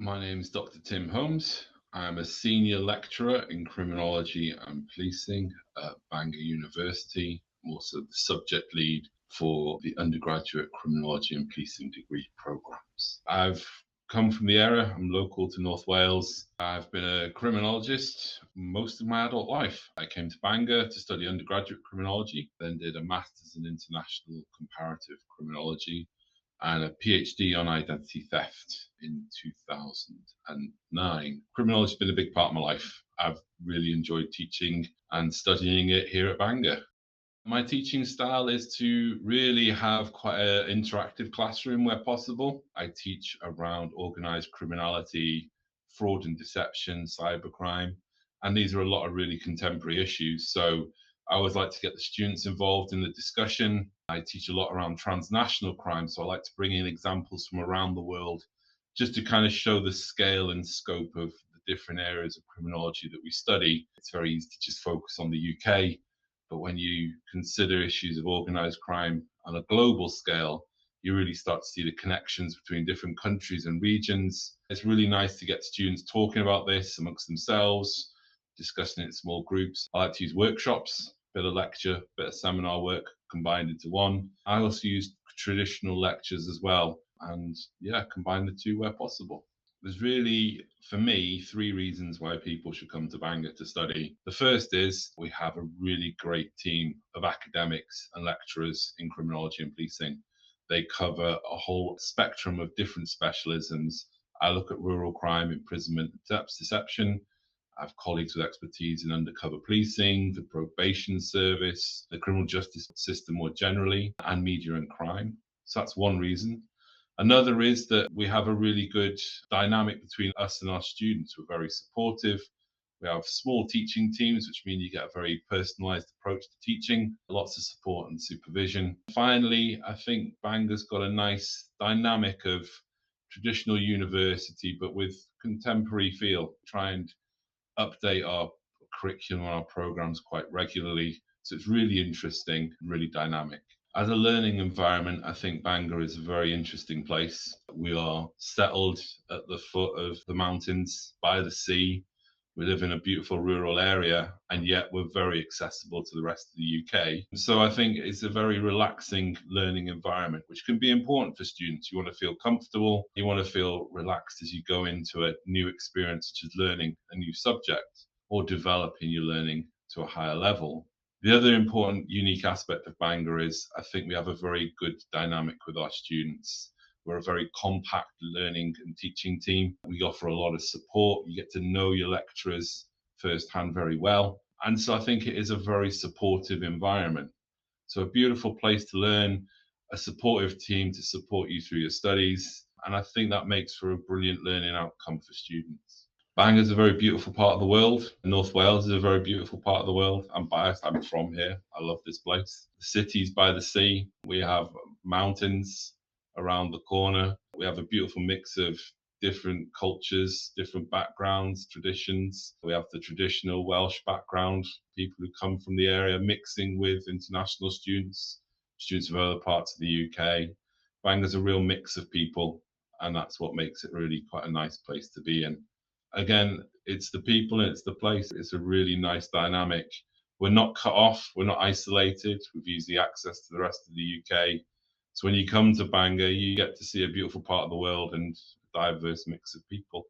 My name is Dr. Tim Holmes. I'm a senior lecturer in criminology and policing at Bangor University. I'm also the subject lead for the undergraduate criminology and policing degree programs. I've come from the area. I'm local to North Wales. I've been a criminologist most of my adult life. I came to Bangor to study undergraduate criminology, then did a master's in international comparative criminology and a PhD on identity theft in 2009. Criminology has been a big part of my life. I've really enjoyed teaching and studying it here at Bangor. My teaching style is to really have quite an interactive classroom where possible. I teach around organized criminality, fraud and deception, cybercrime, and these are a lot of really contemporary issues. So I always like to get the students involved in the discussion. I teach a lot around transnational crime, so I like to bring in examples from around the world just to kind of show the scale and scope of the different areas of criminology that we study. It's very easy to just focus on the UK, but when you consider issues of organized crime on a global scale, you really start to see the connections between different countries and regions. It's really nice to get students talking about this amongst themselves, discussing it in small groups. I like to use workshops, bit of lecture, bit of seminar work combined into one. I also use traditional lectures as well, and yeah, combine the two where possible. There's really, for me, three reasons why people should come to Bangor to study. The first is we have a really great team of academics and lecturers in criminology and policing. They cover a whole spectrum of different specialisms. I look at rural crime, imprisonment, deception. I have colleagues with expertise in undercover policing, the probation service, the criminal justice system more generally, and media and crime. So that's one reason. Another is that we have a really good dynamic between us and our students. We're very supportive. We have small teaching teams, which mean you get a very personalized approach to teaching, lots of support and supervision. Finally, I think Bangor's got a nice dynamic of traditional university, but with contemporary feel. Try and update our curriculum and our programs quite regularly. So it's really interesting, really dynamic. As a learning environment, I think Bangor is a very interesting place. We are settled at the foot of the mountains by the sea. We live in a beautiful rural area, and yet we're very accessible to the rest of the UK. So I think it's a very relaxing learning environment, which can be important for students. You want to feel comfortable, you want to feel relaxed as you go into a new experience, such as learning a new subject or developing your learning to a higher level. The other important unique aspect of Bangor is I think we have a very good dynamic with our students. We're a very compact learning and teaching team. We offer a lot of support. You get to know your lecturers firsthand very well. And so I think it is a very supportive environment. So a beautiful place to learn, a supportive team to support you through your studies. And I think that makes for a brilliant learning outcome for students. Bangor is a very beautiful part of the world. North Wales is a very beautiful part of the world. I'm biased, I'm from here. I love this place. The city's by the sea. We have mountains around the corner. We have a beautiful mix of different cultures, different backgrounds, traditions. We have the traditional Welsh background, people who come from the area mixing with international students, students from other parts of the UK. Bangor's a real mix of people, and that's what makes it really quite a nice place to be in. Again, it's the people and it's the place. It's a really nice dynamic. We're not cut off, we're not isolated. We've easy access to the rest of the UK. So when you come to Bangor, you get to see a beautiful part of the world and a diverse mix of people.